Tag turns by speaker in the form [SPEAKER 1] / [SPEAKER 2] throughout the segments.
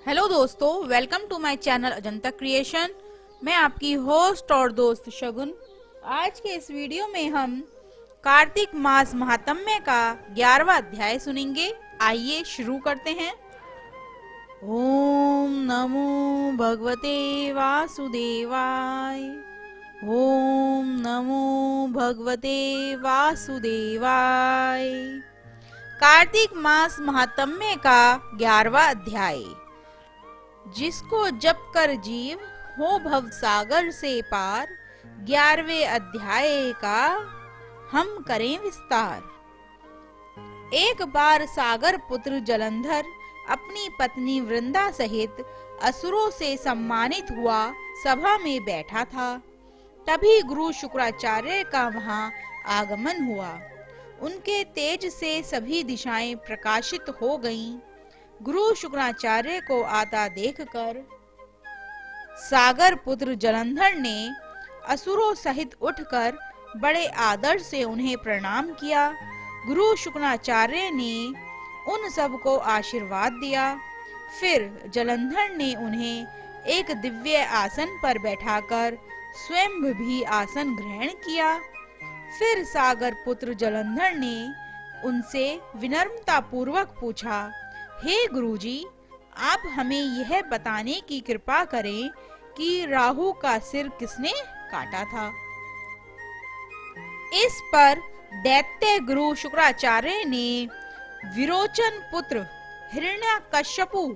[SPEAKER 1] Hello दोस्तों, welcome to my channel Ajanta creation. मैं आपकी होस्ट और दोस्त शगुन। आज के इस वीडियो में हम कार्तिक मास महात्म्य का 11वां अध्याय सुनेंगे। आइए शुरू करते हैं। ओम नमो भगवते वासुदेवाय। ओम नमो भगवते वासुदेवाय। कार्तिक मास महात्म्य का 11वां अध्याय। जिसको जप कर जीव हो भव सागर से पार, 11वें अध्याय का हम करें विस्तार। एक बार सागर पुत्र जलंधर अपनी पत्नी वृंदा सहित असुरों से सम्मानित हुआ सभा में बैठा था। तभी गुरु शुक्राचार्य का वहां आगमन हुआ। उनके तेज से सभी दिशाएं प्रकाशित हो गईं। गुरु शुक्राचार्य को आता देखकर सागर पुत्र जलंधर ने असुरों सहित उठकर बड़े आदर से उन्हें प्रणाम किया। गुरु शुक्राचार्य ने उन सबको आशीर्वाद दिया। फिर जलंधर ने उन्हें एक दिव्य आसन पर बैठाकर स्वयं भी आसन ग्रहण किया। फिर सागर पुत्र जलंधर ने उनसे विनम्रता पूर्वक पूछा, हे गुरुजी, आप हमें यह बताने की कृपा करें कि राहु का सिर किसने काटा था। इस पर दैत्य गुरु शुक्राचार्य ने विरोचन पुत्र हिरण्यकश्यपु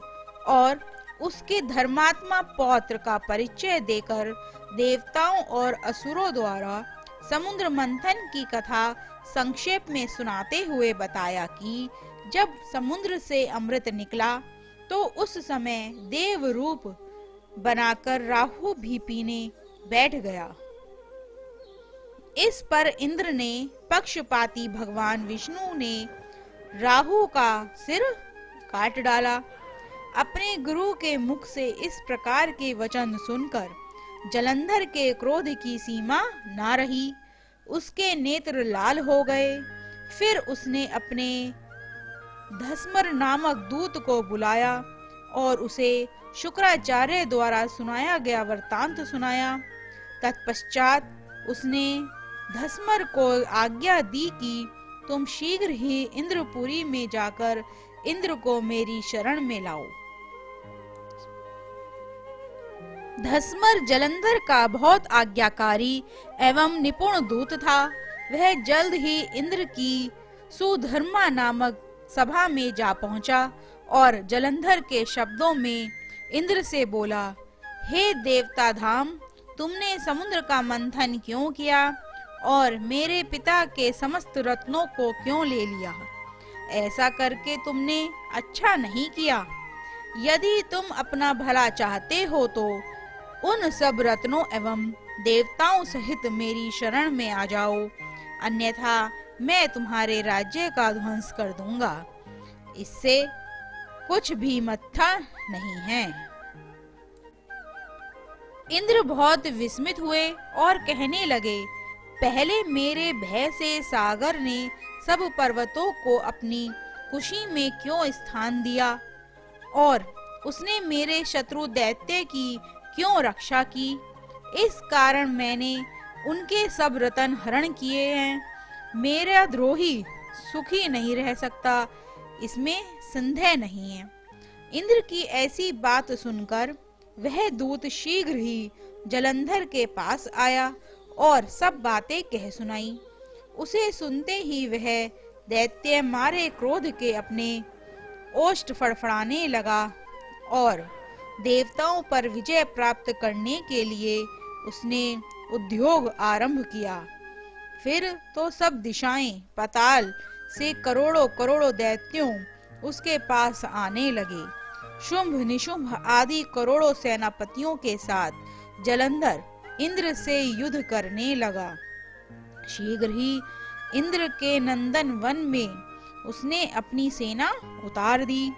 [SPEAKER 1] और उसके धर्मात्मा पौत्र का परिचय देकर देवताओं और असुरों द्वारा समुद्र मंथन की कथा संक्षेप में सुनाते हुए बताया कि जब समुद्र से अमृत निकला तो उस समय देव रूप बनाकर राहु भी पीने बैठ गया। इस पर इंद्र ने पक्षपाती भगवान विष्णु ने राहु का सिर काट डाला। अपने गुरु के मुख से इस प्रकार के वचन सुनकर जलंधर के क्रोध की सीमा ना रही। उसके नेत्र लाल हो गए। फिर उसने अपने धस्मर नामक दूत को बुलाया और उसे शुक्राचार्य द्वारा सुनाया गया वृत्तांत सुनाया। तत्पश्चात उसने धस्मर को आज्ञा दी कि तुम शीघ्र ही इंद्रपुरी में जाकर इंद्र को मेरी शरण में लाओ। धस्मर जलंधर का बहुत आज्ञाकारी एवं निपुण दूत था। वह जल्द ही इंद्र की सुधर्मा नामक सभा में जा पहुंचा और जलंधर के शब्दों में इंद्र से बोला, हे देवता धाम, तुमने समुद्र का मंथन क्यों किया और मेरे पिता के समस्त रत्नों को क्यों ले लिया? ऐसा करके तुमने अच्छा नहीं किया। यदि तुम अपना भला चाहते हो तो उन सब रत्नों एवं देवताओं सहित मेरी शरण में आ जाओ, अन्यथा मैं तुम्हारे राज्य का ध्वंस कर दूंगा। इससे कुछ भी मत्था नहीं है। इंद्र बहुत विस्मित हुए और कहने लगे, पहले मेरे भय से सागर ने सब पर्वतों को अपनी खुशी में क्यों स्थान दिया और उसने मेरे शत्रु दैत्य की क्यों रक्षा की? इस कारण मैंने उनके सब रत्न हरण किए हैं। मेरा द्रोही सुखी नहीं रह सकता, इसमें संदेह नहीं है। इंद्र की ऐसी बात सुनकर वह दूत शीघ्र ही जलंधर के पास आया और सब बातें कह सुनाई। उसे सुनते ही वह दैत्य मारे क्रोध के अपने ओष्ठ फड़फड़ाने लगा और देवताओं पर विजय प्राप्त करने के लिए उसने उद्योग आरंभ किया। फिर तो सब दिशाएं पाताल से करोड़ों करोड़ों दैत्यों उसके पास आने लगे। शुंभ निशुंभ आदि करोड़ों सेनापतियों के साथ जलंधर इंद्र से युद्ध करने लगा। शीघ्र ही इंद्र के नंदन वन में उसने अपनी सेना उतार दी।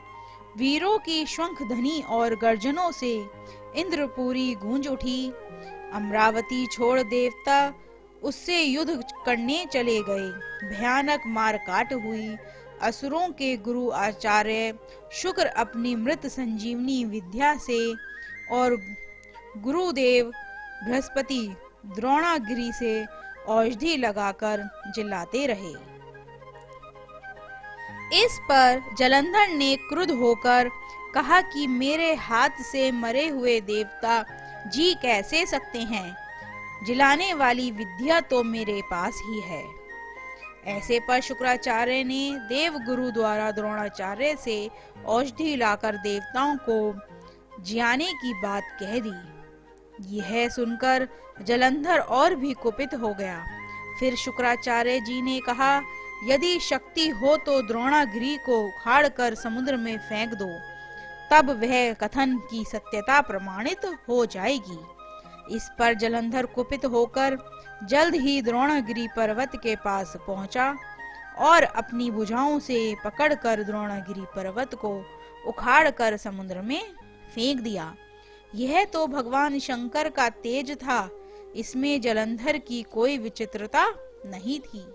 [SPEAKER 1] वीरों की शंख ध्वनि और गर्जनों से इंद्रपुरी गूंज उठी। अमरावती छोड़ देवता उससे युद्ध करने चले गए। भयानक मारकाट हुई। असुरों के गुरु आचार्य शुक्र अपनी मृत संजीवनी विद्या से और गुरुदेव बृहस्पति द्रोणागिरी से औषधि लगाकर जिलाते रहे। इस पर जलंधर ने क्रुद्ध होकर कहा कि मेरे हाथ से मरे हुए देवता जी कैसे सकते हैं? जिलाने वाली विद्या तो मेरे पास ही है। ऐसे पर शुक्राचार्य ने देव गुरु द्वारा द्रोणाचार्य से औषधि लाकर देवताओं को जियाने की बात कह दी। यह सुनकर जलंधर और भी कुपित हो गया। फिर शुक्राचार्य जी ने कहा, यदि शक्ति हो तो द्रोणागिरी को उखाड़कर समुद्र में फेंक दो, तब वह कथन की सत्यता प्रमाणित हो जाएगी। इस पर जलंधर कुपित होकर जल्द ही द्रोणागिरी पर्वत के पास पहुंचा और अपनी भुजाओं से पकड़कर द्रोणागिरी पर्वत को उखाड़कर समुद्र में फेंक दिया। यह तो भगवान शंकर का तेज था, इसमें जलंधर की कोई विचित्रता नहीं थी।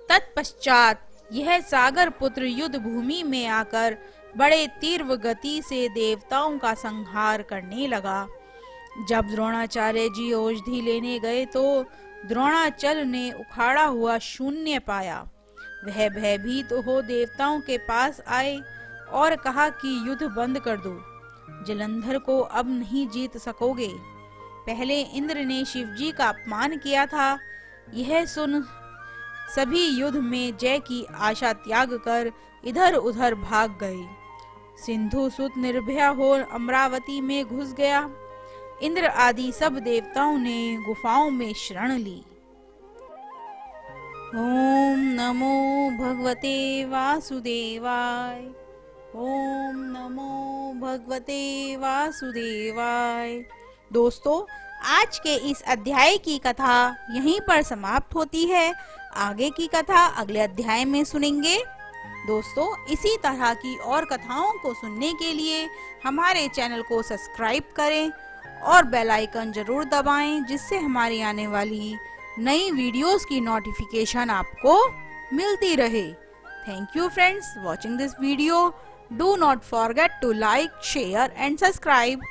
[SPEAKER 1] तत्पश्चात यह सागर पुत्र युद्ध भूमि में आकर बड़े तीव्र गति से देवताओं का संहार करने लगा। जब द्रोणाचार्य जी औषधि लेने गए तो द्रोणाचल ने उखाड़ा हुआ शून्य पाया। वह भयभीत हो देवताओं के पास आए और कहा कि युद्ध बंद कर दो, जलंधर को अब नहीं जीत सकोगे। पहले इंद्र ने शिवजी का अपमान किया था। यह सुन सभी युद्ध में जय की आशा त्याग कर इधर उधर भाग गए। सिंधु सुत निर्भय हो अमरावती में घुस गया। इंद्र आदि सब देवताओं ने गुफाओं में शरण ली। ओम नमो भगवते वासुदेवाय। ओम नमो भगवते वासुदेवाय। दोस्तों, आज के इस अध्याय की कथा यहीं पर समाप्त होती है। आगे की कथा अगले अध्याय में सुनेंगे। दोस्तों, इसी तरह की और कथाओं को सुनने के लिए हमारे चैनल को सब्सक्राइब करें और बेल आइकन जरूर दबाएं, जिससे हमारी आने वाली नई वीडियोस की नोटिफिकेशन आपको मिलती रहे। Thank you friends watching this video. Do not forget to like, share and subscribe.